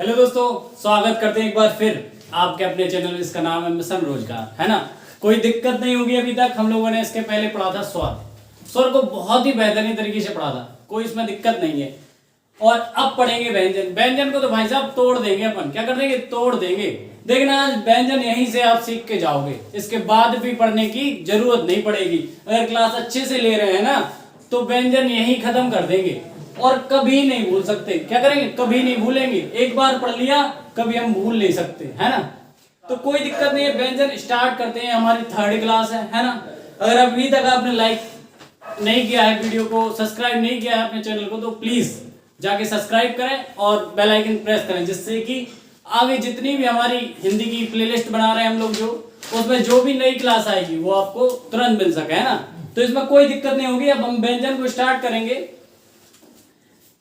Hello दोस्तों, स्वागत करते हैं एक बार फिर आपके अपने चैनल। इसका नाम है मिशन रोजगार, है ना। कोई दिक्कत नहीं होगी। अभी तक हम लोगों ने इसके पहले पढ़ा था स्वर को बहुत ही बेहतरीन तरीके से पढ़ा था, कोई इसमें दिक्कत नहीं है। और अब पढ़ेंगे व्यंजन। व्यंजन को तो भाई साहब तोड़ देंगे अपन। क्या कर देंगे? तोड़ देंगे। देखना, आज व्यंजन यहीं से आप सीख के जाओगे, इसके बाद भी पढ़ने की जरूरत नहीं पड़ेगी। अगर क्लास अच्छे से ले रहे हैं ना तो व्यंजन यहीं खत्म कर देंगे और कभी नहीं भूल सकते। क्या करेंगे? कभी नहीं भूलेंगे। एक बार पढ़ लिया, कभी हम भूल नहीं सकते, है ना। तो कोई दिक्कत नहीं है, व्यंजन स्टार्ट करते हैं। हमारी 3rd क्लास है ना। अगर अभी तक आपने लाइक नहीं किया है वीडियो को, सब्सक्राइब नहीं किया है अपने चैनल को, तो प्लीज जाके सब्सक्राइब करें और बेल आइकन प्रेस करें, जिससे कि आगे जितनी भी हमारी हिंदी की प्लेलिस्ट बना रहे हैं हम लोग, जो उसमें जो भी नई क्लास आएगी वो आपको तुरंत मिल सके, है ना। तो इसमें कोई दिक्कत नहीं होगी। अब हम व्यंजन को स्टार्ट करेंगे।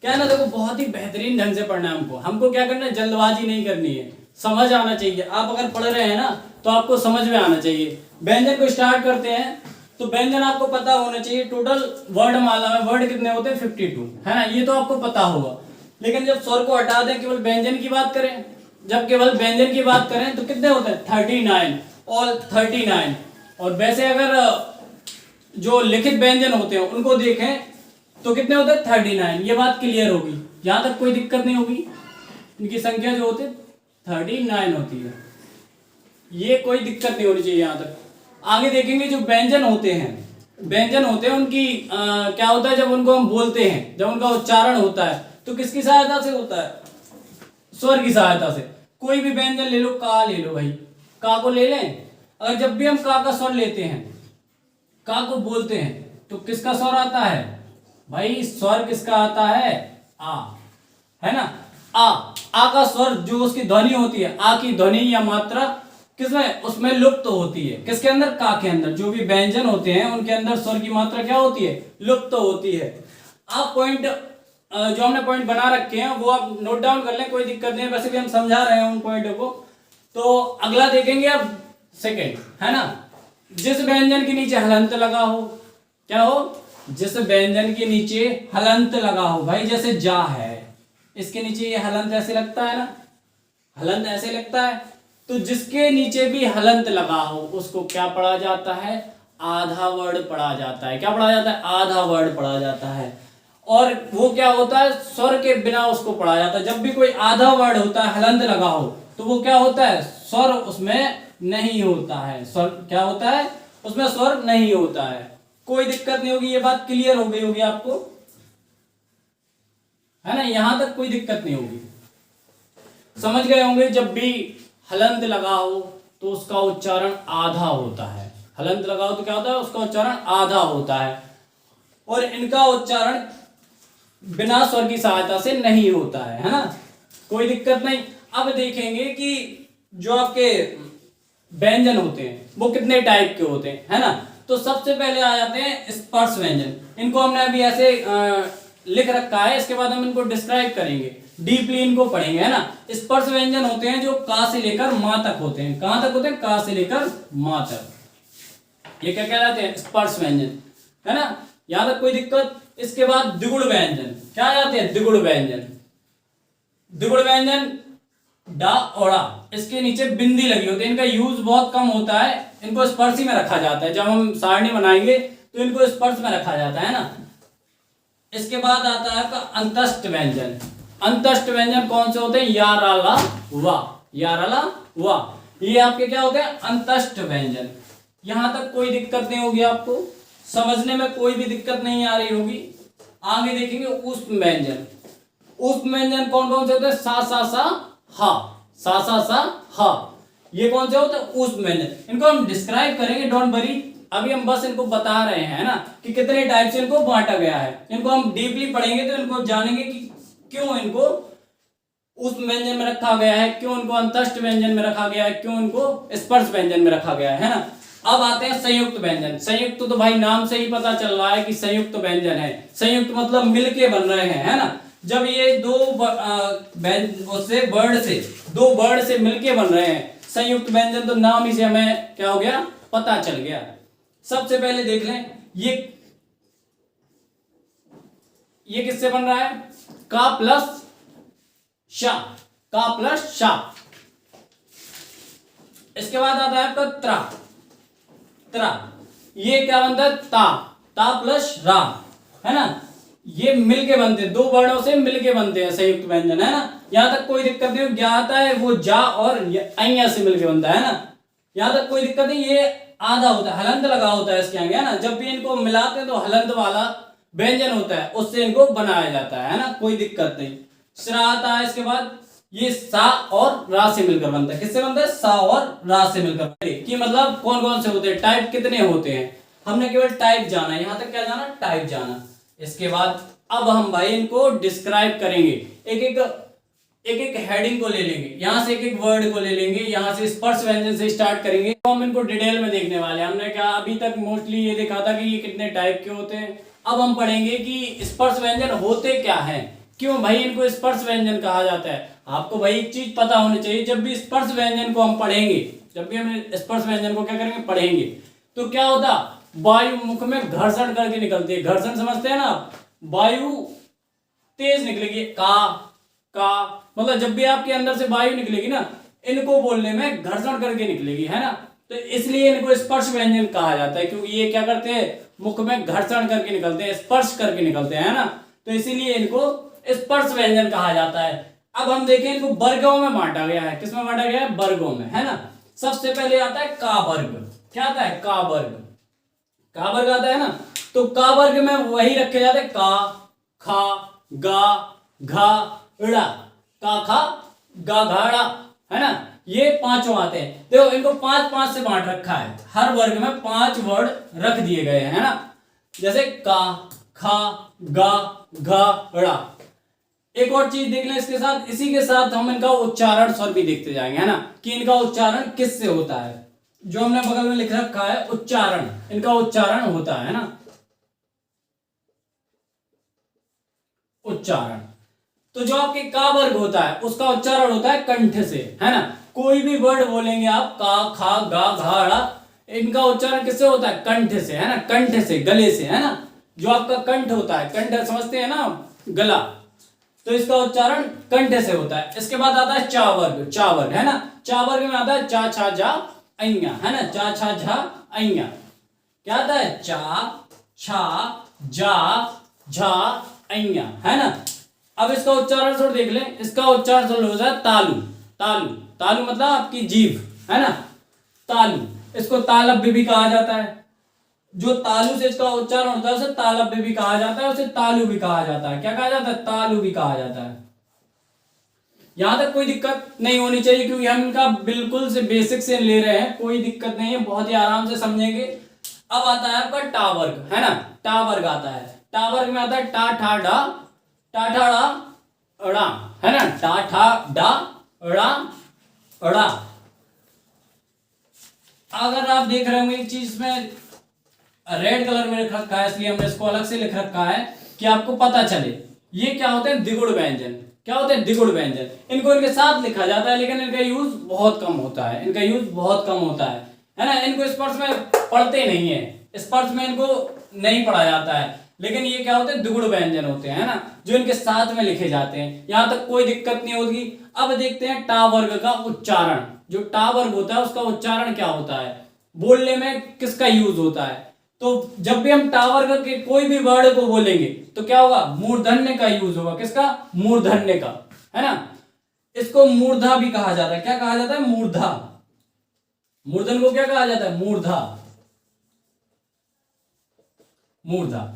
क्या है ना, देखो बहुत ही बेहतरीन ढंग से पढ़ना है हमको क्या करना है, जल्दबाजी नहीं करनी है, समझ आना चाहिए। आप अगर पढ़ रहे हैं ना तो आपको समझ में आना चाहिए। व्यंजन को स्टार्ट करते हैं। तो व्यंजन आपको पता होना चाहिए। टोटल वर्ड माला में वर्ड कितने होते हैं? 52, है ना। ये तो आपको पता होगा। लेकिन जब स्वर को हटा दें, केवल व्यंजन की बात करें, जब केवल व्यंजन की बात करें तो कितने होते हैं? 39, ऑल 39। और वैसे अगर जो लिखित व्यंजन होते हैं उनको देखें तो कितने होते हैं? 39। ये बात क्लियर होगी, यहां तक कोई दिक्कत नहीं होगी। इनकी संख्या जो होती है 39 होती है। ये कोई दिक्कत नहीं होनी चाहिए यहां तक। आगे देखेंगे जो व्यंजन होते हैं, उनकी क्या होता है, जब उनको हम बोलते हैं, जब उनका उच्चारण होता है तो किसकी सहायता से होता है? स्वर की सहायता से। कोई भी व्यंजन ले लो, का ले लो भाई, का को ले लें। अगर जब भी हम का स्वर लेते हैं, का को बोलते हैं, तो किसका स्वर आता है भाई? स्वर किसका आता है? आ, है ना। आ का स्वर जो उसकी ध्वनि होती है, आ की ध्वनि या मात्रा किसमें? उसमें लुप्त होती है। किसके अंदर? का के अंदर। जो भी व्यंजन होते हैं उनके अंदर स्वर की मात्रा क्या होती है? लुप्त होती है। आप पॉइंट जो हमने पॉइंट बना रखे हैं वो आप नोट डाउन कर लें, कोई दिक्कत नहीं है। वैसे भी हम समझा रहे हैं उन पॉइंटों को। तो अगला देखेंगे अब सेकेंड, है ना। जिस व्यंजन के नीचे हलंत लगा हो, क्या हो? जिस व्यंजन के नीचे हलंत लगा हो, भाई जैसे जा है, इसके नीचे ये हलंत ऐसे लगता है ना, हलंत ऐसे लगता है। तो जिसके नीचे भी हलंत लगा हो उसको क्या पढ़ा जाता है? आधा वर्ड पढ़ा जाता है। क्या पढ़ा जाता है? आधा वर्ड पढ़ा जाता है। और वो क्या होता है? स्वर के बिना उसको पढ़ा जाता है। जब भी कोई आधा वर्ड होता है, हलंत लगा हो, तो वो क्या होता है? स्वर उसमें नहीं होता है। स्वर क्या होता है? उसमें स्वर नहीं होता है। कोई दिक्कत नहीं होगी। ये बात क्लियर हो गई होगी आपको, है ना। यहां तक कोई दिक्कत नहीं होगी, समझ गए होंगे। जब भी हलंत लगा हो तो उसका उच्चारण आधा होता है। हलंत लगा हो तो क्या होता है? उसका उच्चारण आधा होता है। और इनका उच्चारण बिना स्वर की सहायता से नहीं होता है ना। कोई दिक्कत नहीं। अब देखेंगे कि जो आपके व्यंजन होते हैं वो कितने टाइप के होते हैं, है ना। तो सबसे पहले आ जाते हैं स्पर्श व्यंजन। इनको हमने अभी ऐसे लिख रखा है, इसके बाद हम इनको डिस्क्राइब करेंगे, डीपली इनको पढ़ेंगे, है ना। स्पर्श व्यंजन होते हैं जो का से लेकर मां तक होते हैं। कहां तक होते हैं? का से लेकर मां तक। ये क्या कहलाते हैं? स्पर्श व्यंजन, है ना। यहां तक कोई दिक्कत? इसके बाद द्विगुण व्यंजन। क्या आ जाते हैं? द्विगुण व्यंजन। द्विगुण व्यंजन डा ओड़ा, इसके नीचे बिंदी लगी होती है। इनका यूज बहुत कम होता है। इनको स्पर्श में रखा जाता है। जब हम सारणी बनाएंगे तो इनको स्पर्श में रखा जाता है ना। इसके बाद आता है आपका अंतस्थ व्यंजन। अंतस्थ व्यंजन कौन से होते हैं? याराला वा, याराला वा, ये आपके क्या होते हैं? अंतस्थ व्यंजन। यहां तक कोई दिक्कत नहीं होगी, आपको समझने में कोई भी दिक्कत नहीं आ रही होगी। आगे देखेंगे ऊष्म व्यंजन। ऊष्म व्यंजन कौन कौन से होते हैं? सा सा सा हा, सा सा सा हा, ये कौन से होते हैं? ऊष्म व्यंजन। इनको हम डिस्क्राइब करेंगे, डोंट वरी। अभी हम बस इनको बता रहे हैं ना कि कितने टाइप से इनको बांटा गया है। इनको हम डीपली पढ़ेंगे तो इनको जानेंगे कि क्यों इनको ऊष्म व्यंजन में रखा गया है, क्यों इनको अंतस्थ व्यंजन में रखा गया है, क्यों इनको स्पर्श व्यंजन में रखा गया है ना। अब आते हैं संयुक्त व्यंजन। संयुक्त तो भाई नाम से ही पता चल रहा है कि संयुक्त व्यंजन है। संयुक्त मतलब मिलके बन रहे हैं, है ना। जब ये दो वर्ड से मिलके बन रहे हैं संयुक्त व्यंजन, तो नाम ही से हमें क्या हो गया? पता चल गया। सबसे पहले देख लें, ये किससे बन रहा है? का प्लस शा, का प्लस शा। इसके बाद आता है आपका त्रा, त्रा, ये क्या बनता है ता, ता प्लस रा, है ना, ये मिलके बनते हैं, दो वर्णों से मिलके बनते हैं संयुक्त व्यंजन, है ना। यहां तक कोई दिक्कत नहीं, क्या आता है वो जा और अइया से मिलके बनता है ना, यहां तक कोई दिक्कत नहीं। ये आधा होता है, हलंत लगा होता है इसके आगे, है ना, जब भी इनको मिलाते हैं तो हलंत वाला व्यंजन होता है, उससे इनको बनाया जाता है ना, कोई दिक्कत नहीं। श्रा आता है इसके बाद, ये सा और रा से मिलकर बनता है, किससे बनता है सा और रा से मिलकर, कि मतलब कौन कौन से होते हैं, टाइप कितने होते हैं, हमने केवल टाइप जाना, यहां तक क्या जाना, टाइप जाना। इसके बाद अब हम भाई इनको डिस्क्राइब करेंगे, एक एक हेडिंग को ले लेंगे, यहां से एक एक वर्ड को ले लेंगे, यहां से स्पर्श व्यंजन से स्टार्ट करेंगे, तो हम इनको डिटेल में देखने वाले हैं। हमने क्या अभी तक मोस्टली ये देखा था कि ये कितने टाइप के होते हैं, अब हम पढ़ेंगे कि स्पर्श व्यंजन होते क्या हैं, क्यों भाई इनको स्पर्श व्यंजन कहा जाता है। आपको भाई एक चीज पता होनी चाहिए, जब भी स्पर्श व्यंजन को हम पढ़ेंगे, जब भी हम स्पर्श व्यंजन को क्या करेंगे, पढ़ेंगे, तो क्या होता, वायु मुख में घर्षण करके निकलती है, घर्षण समझते हैं ना आप, वायु तेज निकलेगी, का मतलब जब भी आपके अंदर से वायु निकलेगी ना, इनको बोलने में घर्षण करके निकलेगी, है ना, तो इसलिए इनको स्पर्श व्यंजन कहा जाता है, क्योंकि ये क्या करते हैं, मुख में घर्षण करके निकलते हैं, स्पर्श करके निकलते हैं, है ना, तो इसीलिए इनको स्पर्श व्यंजन कहा जाता है। अब हम देखें, इनको वर्गों में बांटा गया है, किसमें बांटा गया है, वर्गों में, है ना। सबसे पहले आता है का वर्ग, क्या आता है, का वर्ग, का वर्ग आता है ना, तो का वर्ग में वही रखे जाते हैं, का, खा, गा, घा, ड़ा, का, खा, गा, घा, ड़ा, है ना, ये पांचों आते हैं। देखो इनको पांच पांच से बांट रखा है, हर वर्ग में 5 वर्ड रख दिए गए हैं, है ना, जैसे का, खा, गा, घा, ड़ा। एक और चीज देख लें इसके साथ, इसी के साथ हम इनका उच्चारण स्वर भी देखते जाएंगे, है ना, कि इनका उच्चारण किससे होता है, जो हमने बगल में लिख रखा है उच्चारण, इनका उच्चारण होता है ना, उच्चारण। तो जो आपके का वर्ग होता है उसका उच्चारण होता है कंठ से, है ना, कोई भी वर्ड बोलेंगे आप, का, खा, गा, घा, ड़ा, इनका उच्चारण किससे होता है, कंठ से, है ना, कंठ से, गले से, है ना, जो आपका कंठ होता है, कंठ समझते हैं ना, गला, तो इसका उच्चारण कंठ से होता है। इसके बाद आता है चा वर्ग, चा वर्ग, है ना, चा वर्ग में आता है चा, छा, जा, अइया, है ना, चा, छा, झा, अइया, क्या आता है, चा, छा, जा, झा, अइया, है ना। अब इसका उच्चारण स्वर देख लें, इसका उच्चारण स्वर हो जाए तालु, तालु, तालु मतलब आपकी जीभ, है ना, तालु, इसको तालव्य भी कहा जाता है, जो तालु से इसका उच्चारण होता है उसे तालव्य भी कहा जाता है, उसे तालु भी कहा जाता है, क्या कहा जाता है, तालु भी कहा जाता है। यहां तक कोई दिक्कत नहीं होनी चाहिए, क्योंकि हम इनका बिल्कुल से बेसिक से ले रहे हैं, कोई दिक्कत नहीं है, बहुत ही आराम से समझेंगे। अब आता है आपका टा वर्ग, है ना, टा वर्ग आता है, टा वर्ग में आता है टा, ठा, डा, टा, ठा, डा, अड़ा, है ना, टा, ठा, डा, अड़ा, अड़ा। अगर आप देख रहे होंगे एक चीज में रेड कलर में लिख रखा है, इसलिए हमने इसको अलग से लिख रखा है कि आपको पता चले, ये क्या होते हैं, द्विगुण व्यंजन, क्या होते हैं, द्विगुण व्यंजन, इनको इनके साथ लिखा जाता है, लेकिन इनका यूज बहुत कम होता है, इनका यूज बहुत कम होता है ना, इनको स्पर्श में पढ़ते नहीं है, स्पर्श में इनको नहीं पढ़ा जाता है, लेकिन ये क्या होते हैं, द्विगुण व्यंजन होते हैं, है ना, जो इनके साथ में लिखे जाते हैं, यहां तक कोई दिक्कत नहीं होगी। अब देखते हैं टा वर्ग का उच्चारण, जो टा वर्ग होता है उसका उच्चारण क्या होता है, बोलने में किसका यूज होता है, तो जब भी हम टा वर्ग के कोई भी वर्ड को बोलेंगे तो क्या होगा, मूर्धन्य का यूज होगा, किसका, मूर्धन्य का, है ना, इसको मूर्धा भी कहा जाता है, क्या कहा जाता है, मूर्धा, मूर्धन को क्या कहा जाता है, मूर्धा, मूर्धा,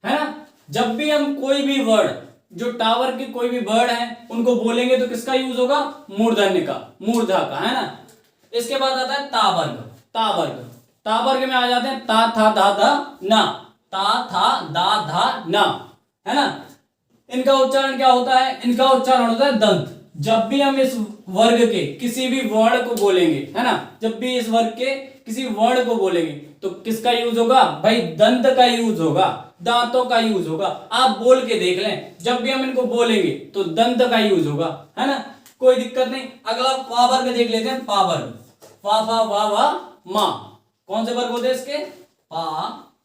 है ना। जब भी हम कोई भी वर्ड, जो टावर के कोई भी वर्ड है उनको बोलेंगे तो किसका यूज होगा, मूर्धन्य का, मूर्धा का, है ना। इसके बाद आता है तावर्ग, तावर्ग, तावर्ग में आ जाते हैं ता, था, धा, धा, ना, ता, था, दा, धा, ना, है ना। इनका उच्चारण क्या होता है, इनका उच्चारण होता है दंत। जब भी हम इस वर्ग के किसी भी वर्ण को बोलेंगे, है ना, जब भी इस वर्ग के किसी वर्ण को बोलेंगे तो किसका यूज होगा भाई, दंत का यूज होगा, दांतों का यूज होगा। आप बोल के देख लें, जब भी हम इनको बोलेंगे तो दंत का यूज होगा, है ना, कोई दिक्कत नहीं। अगला पा वर्ग देख लेते हैं, पा वर्ग, पा, फा, वा, वा, मा, कौन से वर्ग होते हैं इसके, पा,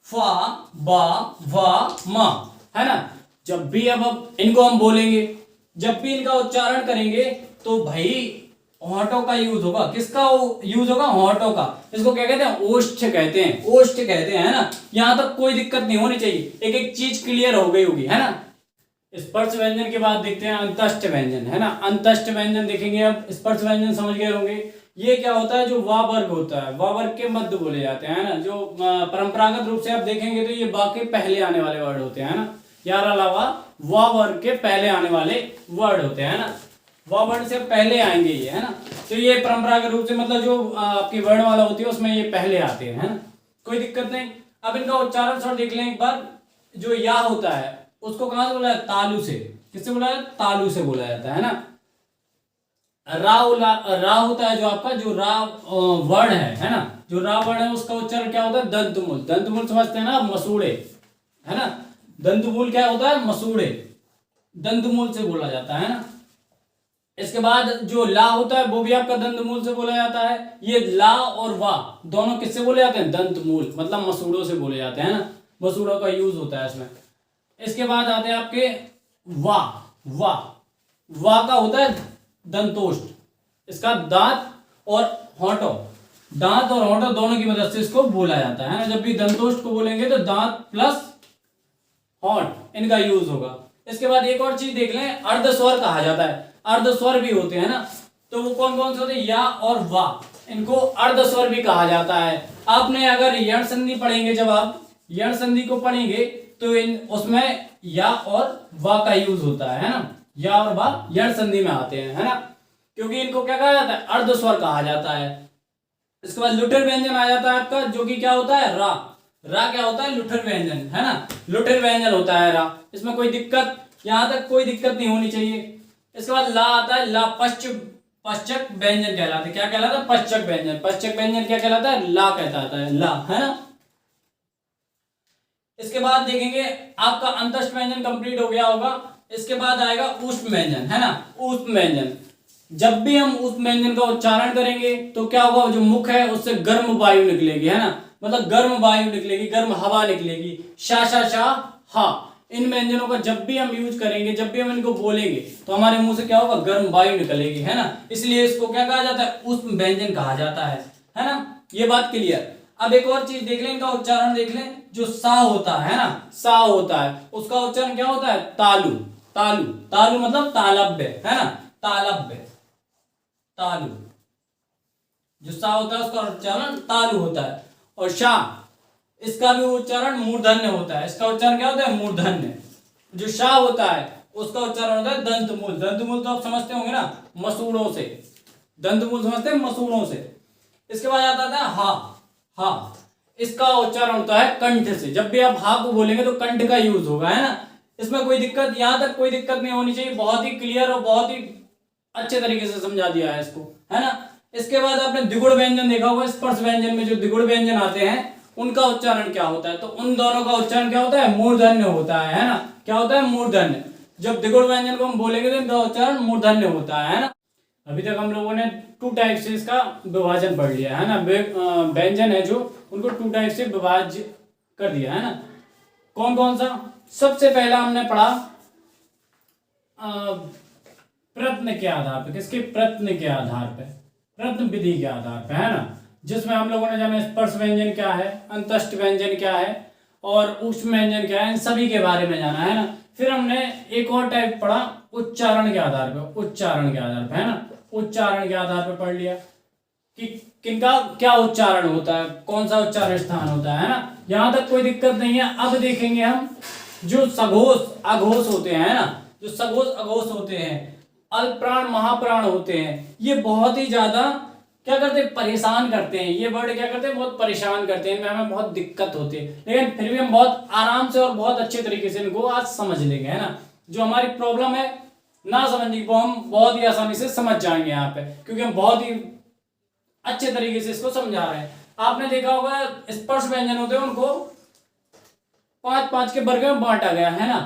फा, बा, वा, मा, है ना। जब भी अब इनको हम बोलेंगे, जब भी इनका उच्चारण करेंगे तो भाई होंठों का यूज होगा। किसका यूज होगा? होंठों का। इसको क्या कहते हैं? ओष्ठ कहते हैं, ओष्ठ कहते हैं, है ना। यहां तक कोई दिक्कत नहीं होनी चाहिए, एक एक चीज क्लियर हो गई होगी, है ना। स्पर्श व्यंजन के बाद देखते हैं अंतस्थ व्यंजन, है ना। अंतस्थ व्यंजन देखेंगे। अब स्पर्श व्यंजन समझ गए होंगे। ये क्या होता है? जो वा वर्ग होता है, वा वर्ग के मध्य बोले जाते हैं, है ना। जो परंपरागत रूप से आप देखेंगे तो ये वा के पहले आने वाले वर्ड होते हैं, है ना। यार अलावा वा वर्ग के पहले आने वाले वर्ड होते हैं, है ना। वा वर्ड से पहले आएंगे ये, है ना। तो ये परंपरागत रूप से मतलब जो आपकी वर्णमाला होती है उसमें ये पहले आते हैं, है ना। कोई दिक्कत नहीं। अब इनका उच्चारण थोड़ा देख लें एक बार। जो या होता है उसको कहां से बोला है? तालु से। किससे बोला है? तालु से बोला जाता है ना। रा होता है जो आपका जो रा वर्ण है ना। जो रा वर्ण है उसका उच्चारण क्या होता है? दंतमूल। दंतमूल समझते हैं ना, मसूड़े, है ना। दंतमूल क्या होता है? मसूड़े। दंतमूल से बोला जाता है ना। इसके बाद जो ला होता है वो भी आपका दंतमूल से बोला जाता है। ये ला और वा दोनों किससे बोले जाते हैं? दंतमूल, मतलब मसूड़ों से बोले जाते हैं ना। मसूड़ों का यूज होता है इसमें। इसके बाद आते हैं आपके वा। वा वा का होता है दंतोष्ठ। इसका दांत और होंठों, दांत और होंठों दोनों की मदद से इसको बोला जाता है ना। जब भी दंतोष्ठ को बोलेंगे तो दांत प्लस होंठ इनका यूज होगा। इसके बाद एक और चीज देख लें, अर्धस्वर कहा जाता है। अर्धस्वर भी होते हैं ना। तो वो कौन कौन से होते हैं? या और वा, इनको अर्धस्वर भी कहा जाता है। आपने अगर यण संधि पढ़ेंगे, जब आप यण संधि को पढ़ेंगे तो उसमें या और वा का यूज होता है ना। या और वा यण संधि में आते हैं, है ना। क्योंकि इनको क्या कहा जाता है? अर्धस्वर कहा जाता है। इसके बाद लुठर व्यंजन आ जाता है आपका, जो कि क्या होता है? रा। रा क्या होता है? लुठर व्यंजन, है ना। लुठर व्यंजन होता है रा। इसमें कोई दिक्कत, यहां तक कोई दिक्कत नहीं होनी चाहिए। इसके बाद ला आता है। ला पश्चक व्यंजन कहलाता है। क्या कहलाता है? पश्चक व्यंजन। पश्चक व्यंजन क्या कहलाता है? ला कहलाता है, ला, है ना। इसके बाद देखेंगे आपका अंतस्थ व्यंजन कंप्लीट हो गया होगा। इसके बाद आएगा ऊष्म व्यंजन, है ना। ऊष्म व्यंजन, जब भी हम ऊष्म व्यंजन का उच्चारण करेंगे तो क्या होगा? जो मुख है उससे गर्म वायु निकलेगी, है ना। मतलब गर्म वायु निकलेगी, गर्म हवा निकलेगी। शा शा शा हा, इन व्यंजनों का जब भी हम यूज करेंगे, जब भी हम इनको बोलेंगे तो हमारे मुंह से क्या होगा? गर्म वायु निकलेगी, है ना। इसलिए इसको क्या कहा जाता है? ऊष्म व्यंजन कहा जाता है ना। ये बात क्लियर। अब एक और चीज देख लें, इनका उच्चारण देख लें। जो सा होता है ना, सा होता है, उसका उच्चारण क्या होता है? तालु। तालु, तालु मतलब तालव्य, है ना। तालव्य, तालु। जो सा होता है उसका उच्चारण तालु होता है। और शा, इसका भी उच्चारण मूर्धन्य होता है। इसका उच्चारण क्या होता है? मूर्धन्य। जो शा होता है उसका उच्चारण होता है दंतमूल। दंतमूल तो आप समझते होंगे ना, मसूड़ों से। दंतमूल समझते हैं, मसूड़ों से। इसके बाद आता है हा। हा, इसका उच्चारण होता है कंठ से। जब भी आप हा को बोलेंगे तो कंठ का यूज होगा, है ना। इसमें कोई दिक्कत, यहां तक कोई दिक्कत नहीं होनी चाहिए। बहुत ही क्लियर और बहुत ही अच्छे तरीके से समझा दिया है इसको, है ना। इसके बाद आपने द्विगुण व्यंजन देखा होगा। स्पर्श व्यंजन में जो द्विगुण व्यंजन आते हैं उनका उच्चारण क्या होता है? तो उन दोनों का उच्चारण क्या होता है? मूर्धन्य होता है ना। क्या होता है? मूर्धन्य। जब द्विगुण व्यंजन को हम बोलेंगे तो इनका उच्चारण मूर्धन्य होता है ना। अभी तक हम लोगों ने टू टाइप से इसका विभाजन पढ़ लिया है ना। व्यंजन है जो, उनको टू टाइप से विभाज्य कर दिया है ना। कौन कौन सा? सबसे पहला हमने पढ़ा प्रश्न के आधार पे। किसके? प्रश्न के आधार पे, प्रश्न विधि के आधार पे, है ना। जिसमें हम लोगों ने जाना स्पर्श व्यंजन क्या है, अंतस्थ व्यंजन क्या है और ऊष्म व्यंजन क्या है, इन सभी के बारे में जाना है ना। फिर हमने एक और टाइप पढ़ा उच्चारण के आधार पे। उच्चारण के आधार पे, है ना। उच्चारण के आधार पे पढ़ लिया कि किनका क्या उच्चारण होता है, कौन सा उच्चारण स्थान होता है ना। यहां तक कोई दिक्कत नहीं है। अब देखेंगे हम जो सघोष अघोष होते हैं ना। जो सघोष अघोष होते हैं, अल्पप्राण महाप्राण होते हैं, ये बहुत ही ज्यादा क्या करते हैं? परेशान करते हैं। ये वर्ड क्या करते हैं? बहुत परेशान करते हैं। इनमें हमें बहुत दिक्कत होती है, लेकिन फिर भी हम बहुत आराम से और बहुत अच्छे तरीके से इनको आज समझ लेंगे, है ना। जो हमारी प्रॉब्लम है ना समझने को, हम बहुत ही आसानी से समझ जाएंगे यहाँ पे, क्योंकि हम बहुत ही अच्छे तरीके से इसको समझा रहे हैं। आपने देखा होगा स्पर्श व्यंजन होते हैं उनको 5-5 के वर्ग में बांटा गया है ना।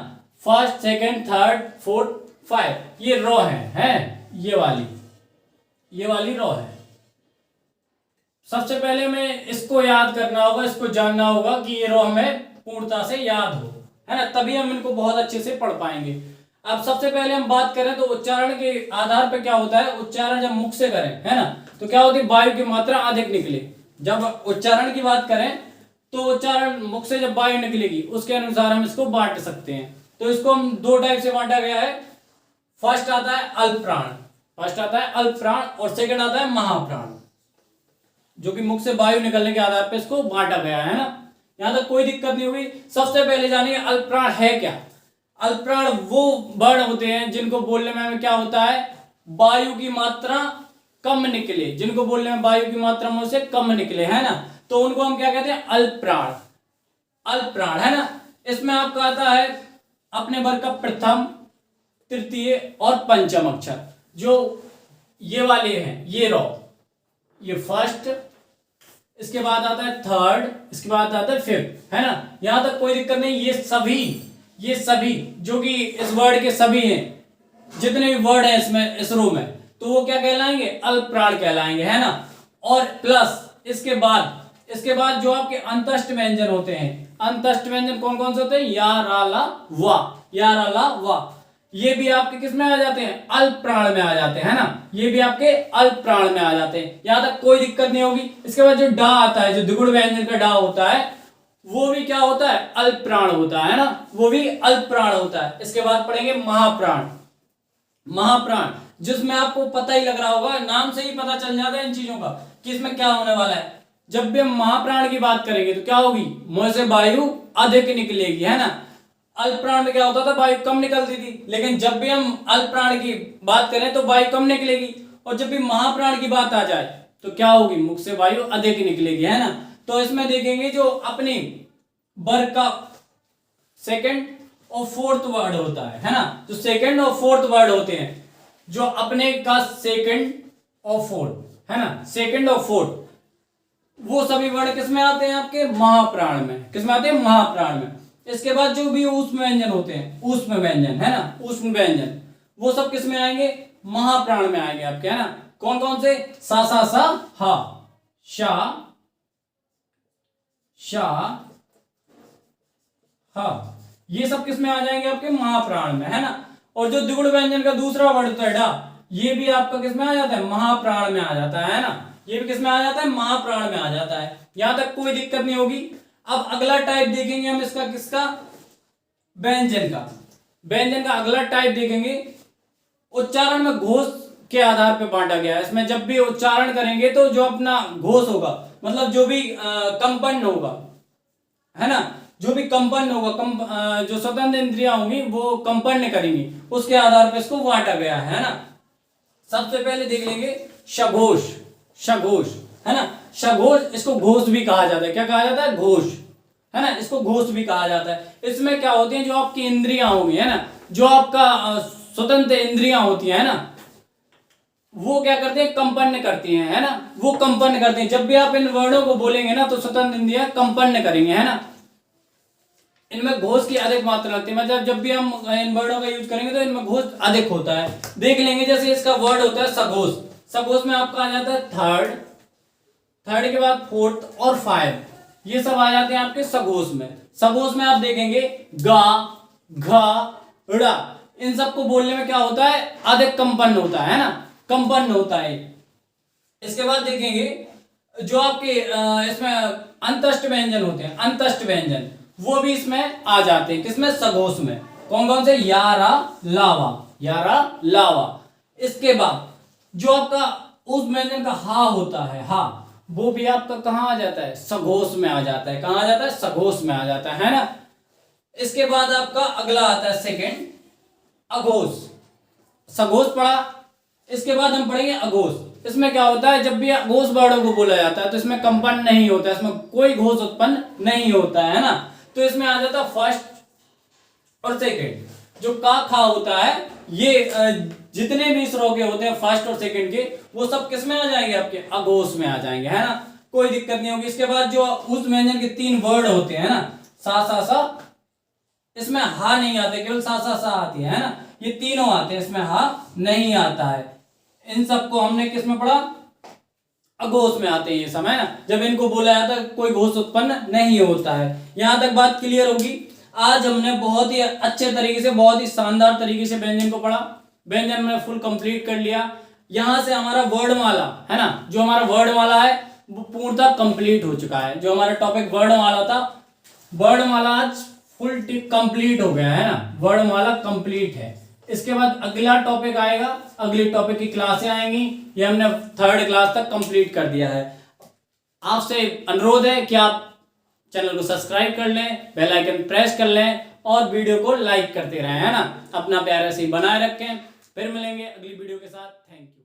फर्स्ट, सेकंड, थर्ड, फोर्थ, 5, ये रो है ये वाली रो है। सबसे पहले में इसको याद करना होगा, इसको जानना होगा कि ये रो हमें पूर्णता से याद हो, है ना। तभी हम इनको बहुत अच्छे से पढ़ पाएंगे। अब सबसे पहले हम बात करें तो उच्चारण के आधार पर क्या होता है, उच्चारण जब मुख से करें है ना तो क्या होती है, वायु की मात्रा अधिक निकले। जब उच्चारण की बात करें तो उच्चारण मुख से जब वायु निकलेगी उसके अनुसार हम इसको बांट सकते हैं। तो इसको हम दो टाइप से बांटा गया है। फर्स्ट आता है अल्प प्राण, फर्स्ट आता है अल्प प्राण और सेकंड आता है महाप्राण, जो कि मुख से वायु निकलने के आधार पर इसको बांटा गया है ना। यहां तक कोई दिक्कत नहीं हुई। सबसे पहले जानिए अल्प प्राण है क्या। अल्प प्राण वो वर्ण होते हैं जिनको बोलने में हमें क्या होता है, वायु की मात्रा कम निकले, जिनको बोलने में वायु की मात्रा में से कम निकले है ना, तो उनको हम क्या कहते हैं, अल्प प्राण, अल्प प्राण है ना। इसमें आपका आता है अपने वर्ग का प्रथम, तृतीय और पंचम अक्षर, जो ये वाले हैं, ये रो, ये फर्स्ट, इसके बाद आता है थर्ड, इसके बाद आता है फिफ्थ है ना। यहां तक कोई दिक्कत नहीं। ये सभी जो कि इस वर्ड के सभी हैं, जितने भी वर्ड हैं इसमें इस रो में, तो वो क्या कहलाएंगे, अल्प प्राण कहलाएंगे है ना। और प्लस इसके बाद जो आपके अंतस्थ व्यंजन होते हैं, अंतस्थ व्यंजन कौन कौन से होते हैं, या रा ला वा, या रा ला वा, ये भी आपके किस में आ जाते हैं, अल्प प्राण में आ जाते हैं ना। ये भी आपके अल्प प्राण में आ जाते हैं, यहां तक कोई दिक्कत नहीं होगी। इसके बाद जो डा आता है, जो द्विगुण व्यंजन का डा होता है, वो भी क्या होता है, अल्प प्राण होता है ना, वो भी अल्प प्राण होता है। इसके बाद पढ़ेंगे महाप्राण, महाप्राण जिसमें आपको पता ही लग रहा होगा, नाम से ही पता चल जाता है इन चीजों का कि इसमें क्या होने वाला है। जब भी हम महाप्राण की बात करेंगे तो क्या होगी, मुंह से वायु अधिक निकलेगी है ना। अल्प प्राण में क्या होता था, वायु कम निकलती थी, लेकिन जब भी हम अल्प प्राण की बात करें तो वायु कम निकलेगी, और जब भी महाप्राण की बात आ जाए तो क्या होगी, मुख से वायु अधिक निकलेगी है ना। तो इसमें देखेंगे जो अपने वर्ग का सेकंड और फोर्थ वर्ड होता है ना, जो सेकंड और फोर्थ वर्ड होते हैं, जो अपने का सेकंड और फोर्थ है ना, सेकंड और फोर्थ, वो सभी वर्ड किसमें आते हैं, आपके महाप्राण में। किसमें आते हैं, महाप्राण में। इसके बाद जो भी ऊष्म व्यंजन होते हैं, ऊष्म व्यंजन है ना, ऊष्म व्यंजन, वो सब किसमें आएंगे, महाप्राण में आएंगे आपके है ना। कौन कौन से, सा सा सा हा, शा शा हा, ये सब किसमें आ जाएंगे, आपके महाप्राण में है ना। और जो द्विगुण व्यंजन का दूसरा वर्ड होता है डा, ये भी आपका किसमें आ जाता है, महाप्राण में आ जाता है ना। ये भी किसमें आ जाता है, महाप्राण में आ जाता है। यहां तक कोई दिक्कत नहीं होगी। अब अगला टाइप देखेंगे हम इसका, किसका, व्यंजन का। व्यंजन का अगला टाइप देखेंगे, उच्चारण में घोष के आधार पर बांटा गया है। इसमें जब भी उच्चारण करेंगे तो जो अपना घोष होगा, मतलब जो भी कंपन होगा है ना, जो भी कंपन होगा, जो स्वतंत्र इंद्रियां होंगी वो कंपन करेंगी, उसके आधार पर इसको बांटा गया है ना। सबसे पहले देख लेंगे सघोष, सघोष है ना। सघोष, इसको घोष भी कहा जाता है। क्या कहा जाता है, घोष है ना, इसको घोष भी कहा जाता है। इसमें क्या होती है, जो आपकी इंद्रियां होंगी है ना, जो आपका स्वतंत्र इंद्रियां होती है ना, वो क्या करते हैं, कंपन करती हैं है ना, वो कंपन करते हैं। जब भी आप इन वर्णों को बोलेंगे ना तो स्वतंत्र इंद्रियां कंपन करेंगे है ना। इनमें घोष की अधिक मात्रा लगती है, मतलब जब भी हम इन वर्डों का यूज करेंगे तो इनमें घोष अधिक होता है। देख लेंगे, जैसे इसका वर्ड होता है सघोष, सघोष में आपका आ जाता है थर्ड, थर्ड के बाद फोर्थ और फाइव, ये सब आ जाते हैं आपके सघोष में। सघोष में आप देखेंगे गा, घा, ड़ा, इन सबको बोलने में क्या होता है, अधिक कंपन होता है ना, कंपन होता है। इसके बाद देखेंगे जो आपके इसमें अंतस्थ व्यंजन होते हैं, अंतस्थ व्यंजन, वो भी इसमें आ जाते हैं, किसमें, सघोष में। कौन कौन से, यारा लावा, यारा लावा। इसके बाद जो आपका उस व्यंजन का हा होता है, हा, वो भी आपका कहां आ जाता है, सघोष में आ जाता है। कहां आ जाता है, सघोष में आ जाता है ना। इसके बाद आपका अगला आता है सेकंड, अघोष। सघोष पढ़ा, इसके बाद हम पढ़ेंगे अघोष। इसमें क्या होता है, जब भी अघोष वर्णों को बोला जाता है तो इसमें कंपन नहीं होता है, इसमें कोई घोष उत्पन्न नहीं होता है ना। तो इसमें आ जाता है फर्स्ट और सेकंड। जो का खा होता है, ये जितने भी स्वर के होते हैं फर्स्ट और सेकंड के, वो सब किस में आ जाएंगे, आपके अघोष में आ जाएंगे है ना। कोई दिक्कत नहीं होगी। इसके बाद जो उस व्यंजन के तीन वर्ड होते हैं ना, सा सा सा, इसमें हा नहीं आते, केवल सा सा सा आती है ना। ये तीनों आते हैं, इसमें हा नहीं आता है। इन सबको हमने किस में पढ़ा, अघोष में आते हैं ये सब है ना। जब इनको बोला जाता है कोई घोष उत्पन्न नहीं होता है। यहां तक बात क्लियर होगी। आज हमने बहुत ही अच्छे तरीके से, बहुत ही शानदार तरीके से व्यंजन को पढ़ा। व्यंजन में फुल कंप्लीट कर लिया। यहाँ से हमारा वर्णमाला है ना, जो हमारा वर्णमाला है वो पूर्णतः कंप्लीट हो चुका है। जो हमारा टॉपिक वर्णमाला था, वर्णमाला आज फुल कंप्लीट हो गया है ना, वर्णमाला कंप्लीट है। इसके बाद अगला टॉपिक आएगा, अगली टॉपिक की क्लासें आएंगी। ये हमने 3rd क्लास तक कंप्लीट कर दिया है। आपसे अनुरोध है कि आप चैनल को सब्सक्राइब कर लें, बेल आइकन प्रेस कर लें और वीडियो को लाइक करते रहें, है ना। अपना प्यार ऐसे ही बनाए रखें। फिर मिलेंगे अगली वीडियो के साथ। Thank you.